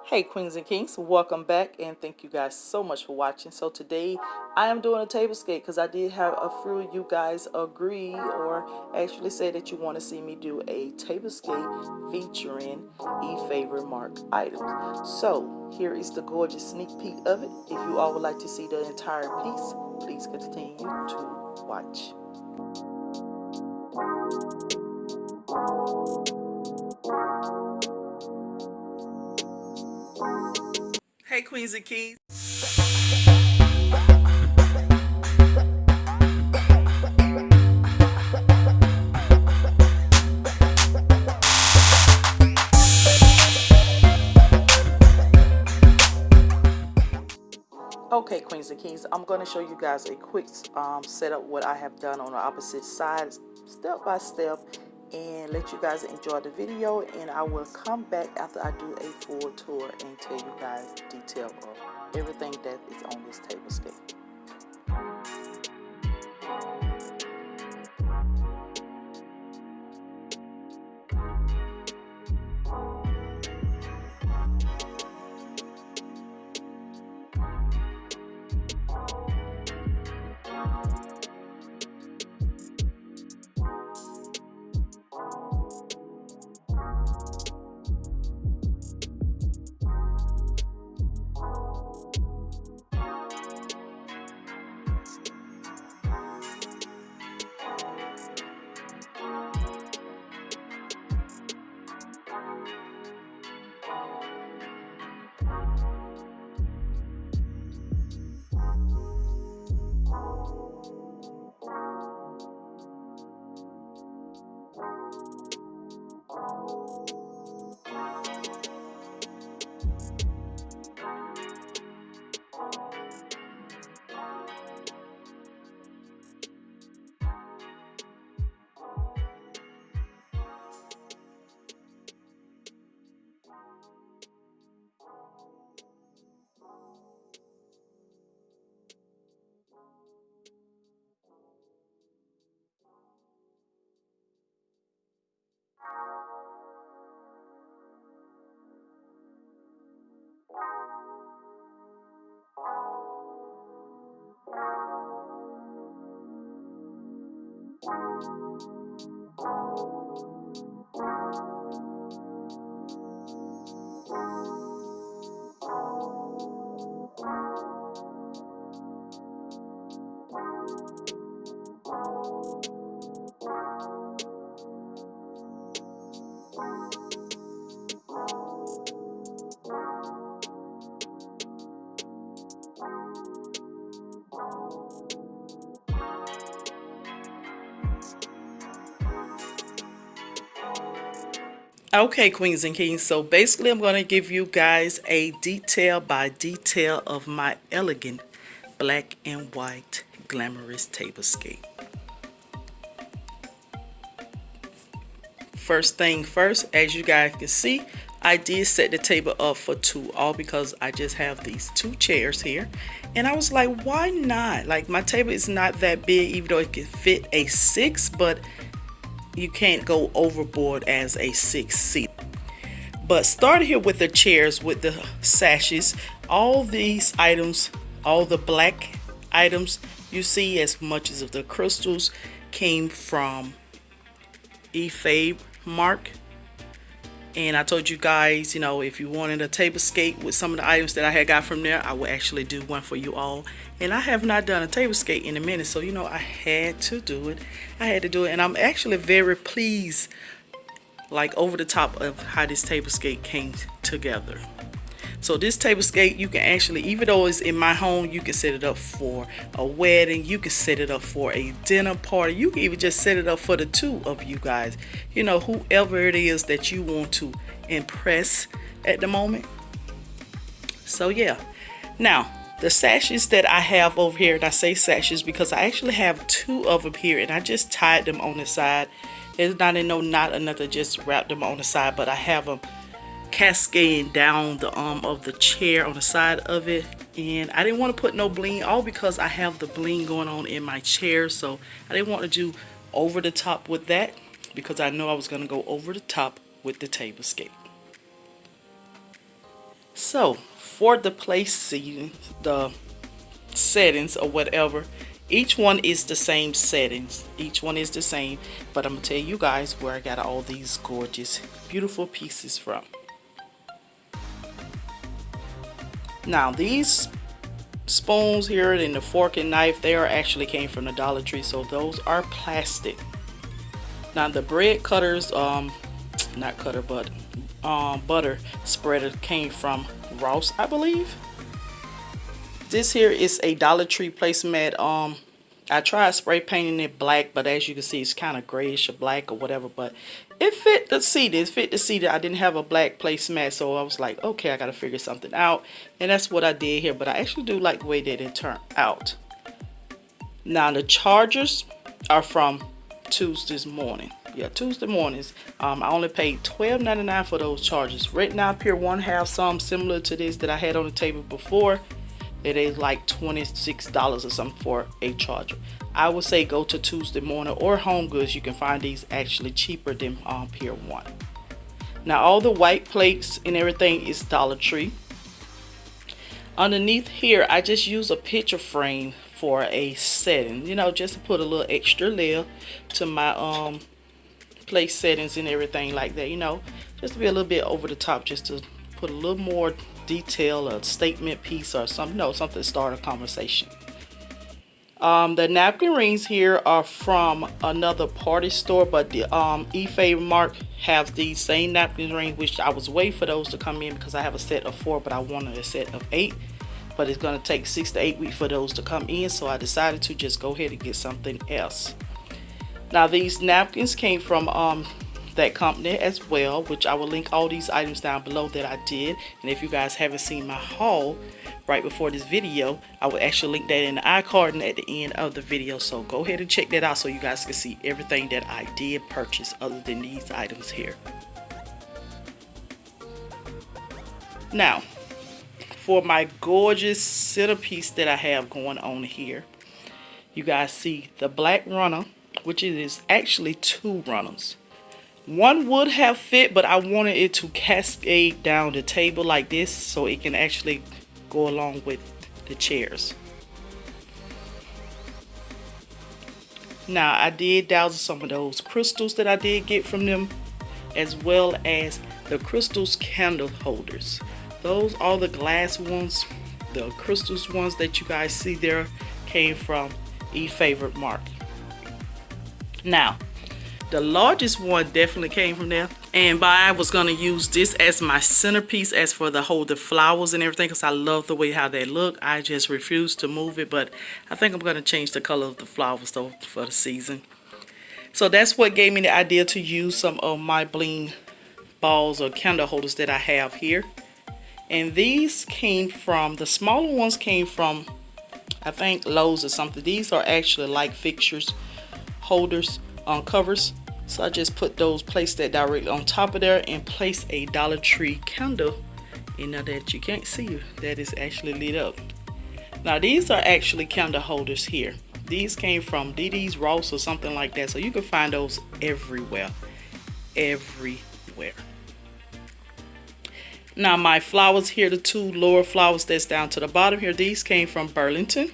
Hey Queens and Kings, welcome back and thank you guys so much for watching. So today I am doing a tablescape because I did have a few of you guys agree or actually say that you want to see me do a tablescape featuring Efavormart items. So here is the gorgeous sneak peek of it. If you all would like to see the entire piece, please continue to watch. Hey Queens and Kings. Okay, Queens and Kings, I'm going to show you guys a quick setup what I have done on the opposite side, step by step, and let you guys enjoy the video, and I will come back after I do a full tour and tell you guys detail of everything that is on this tablescape. Okay, Queens and Kings, so basically I'm going to give you guys a detail by detail of my elegant black and white glamorous tablescape. First thing first, as you guys can see, I did set the table up for two, all because I just have these two chairs here, and I was like, why not? Like, my table is not that big, even though it can fit a 6, but you can't go overboard as a 6 seat. But started here with the chairs with the sashes. All these items, all the black items you see, as much as of the crystals, came from Efavormart. And I told you guys, if you wanted a tablescape with some of the items that I had got from there, I would actually do one for you all. And I have not done a tablescape in a minute, so I had to do it. I had to do it, and I'm actually very pleased, like, over the top of how this tablescape came together. So this tablescape, you can actually, even though it's in my home, you can set it up for a wedding. You can set it up for a dinner party. You can even just set it up for the two of you guys. Whoever it is that you want to impress at the moment. So yeah. Now, the sashes that I have over here, and I say sashes because I actually have two of them here, and I just tied them on the side. It's not in no knot or nothing, just wrap them on the side, but I have them cascading down the arm of the chair on the side of it. And I didn't want to put no bling, all because I have the bling going on in my chair, so I didn't want to do over the top with that, because I know I was going to go over the top with the tablescape. So for the the settings or whatever, each one is the same settings. Each one is the same, but I'm gonna tell you guys where I got all these gorgeous, beautiful pieces from. Now these spoons here and the fork and knife, they are actually came from the Dollar Tree, so those are plastic. Now the bread cutters, not cutter but butter spreader came from Ross, I believe. This here is a Dollar Tree placemat. I tried spray painting it black, but as you can see, it's kind of grayish or black or whatever. But it fit the seat. It fit the seat. I didn't have a black placemat, so I was like, okay, I gotta figure something out, and that's what I did here. But I actually do like the way that it turned out. Now the chargers are from Tuesday's morning. Yeah, Tuesday mornings. I only paid $12.99 for those chargers. Right now, Pier 1 have some similar to this that I had on the table before. It is like $26 or something for a charger. I would say go to Tuesday Morning or Home Goods. You can find these actually cheaper than Pier 1. Now all the white plates and everything is Dollar Tree. Underneath here, I just use a picture frame for a setting. You know, just to put a little extra layer to my place settings and everything like that. You know, just to be a little bit over the top, just to put a little more detail, a statement piece or something, something to start a conversation. The napkin rings here are from another party store, but the Efavormart have these same napkin rings, which I was waiting for those to come in because I have a set of 4, but I wanted a set of 8. But it's going to take 6 to 8 weeks for those to come in, so I decided to just go ahead and get something else. Now these napkins came from that company as well, which I will link all these items down below that I did. And if you guys haven't seen my haul right before this video, I will actually link that in the iCard and at the end of the video, so go ahead and check that out so you guys can see everything that I did purchase other than these items here. Now for my gorgeous centerpiece that I have going on here, you guys see the black runner, which is actually 2 runners. One would have fit, but I wanted it to cascade down the table like this so it can actually go along with the chairs. Now I did dazzle some of those crystals that I did get from them, as well as the crystals candle holders. Those are the glass ones. The crystals ones that you guys see there came from Efavormart. Now the largest one definitely came from there, and I was going to use this as my centerpiece as for the hold the flowers and everything, because I love the way how they look. I just refuse to move it, but I think I'm going to change the color of the flowers though for the season. So that's what gave me the idea to use some of my bling balls or candle holders that I have here. And these came from, the smaller ones came from, I think, Lowe's or something. These are actually like fixtures, holders on covers. So I just put those, place that directly on top of there, and place a Dollar Tree candle in there that you can't see that is actually lit up. Now these are actually candle holders here. These came from DD's, Ross or something like that. So you can find those everywhere. Everywhere. Now my flowers here, the 2 lower flowers that's down to the bottom here, these came from Burlington.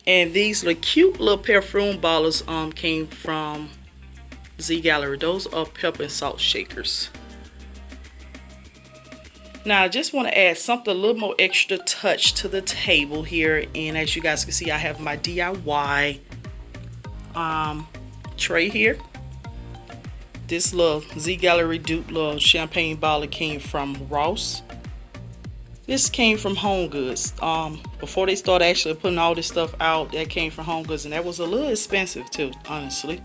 And these little cute little perfume ballers came from Z Gallery. Those are pepper and salt shakers. Now I just want to add something a little more extra touch to the table here, and as you guys can see, I have my DIY tray here. This little Z Gallery dupe little champagne bottle came from Ross. This came from Home Goods. Before they started actually putting all this stuff out, that came from Home Goods, and that was a little expensive too, honestly.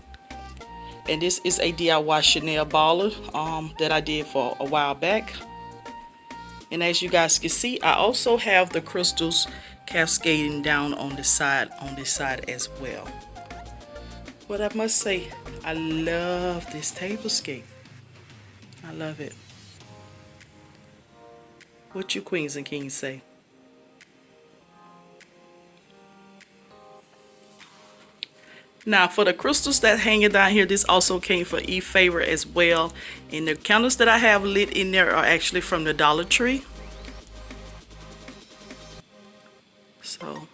And this is a DIY Chanel baller that I did for a while back. And as you guys can see, I also have the crystals cascading down on this side as well. But I must say, I love this tablescape. I love it. What you queens and kings say? Now for the crystals that hanging down here, this also came from Efavormart as well. And the candles that I have lit in there are actually from the Dollar Tree. So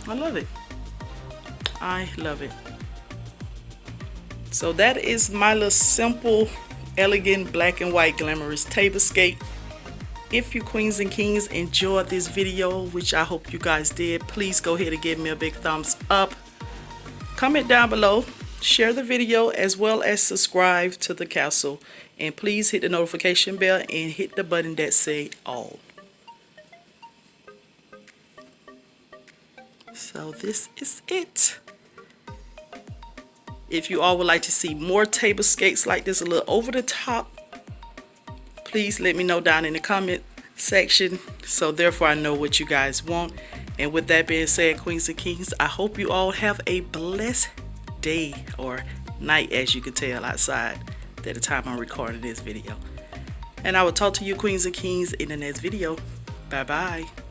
I love it. I love it. So that is my little simple, elegant, black and white glamorous tablescape. If you queens and kings enjoyed this video, which I hope you guys did, please go ahead and give me a big thumbs up. Comment down below, share the video, as well as subscribe to the castle. And please hit the notification bell and hit the button that say all. So this is it. If you all would like to see more tablescapes like this, a little over the top, please let me know down in the comment section, so therefore I know what you guys want. And with that being said, queens and kings, I hope you all have a blessed day or night, as you can tell outside at the time I'm recording this video. And I will talk to you queens and kings in the next video. Bye bye.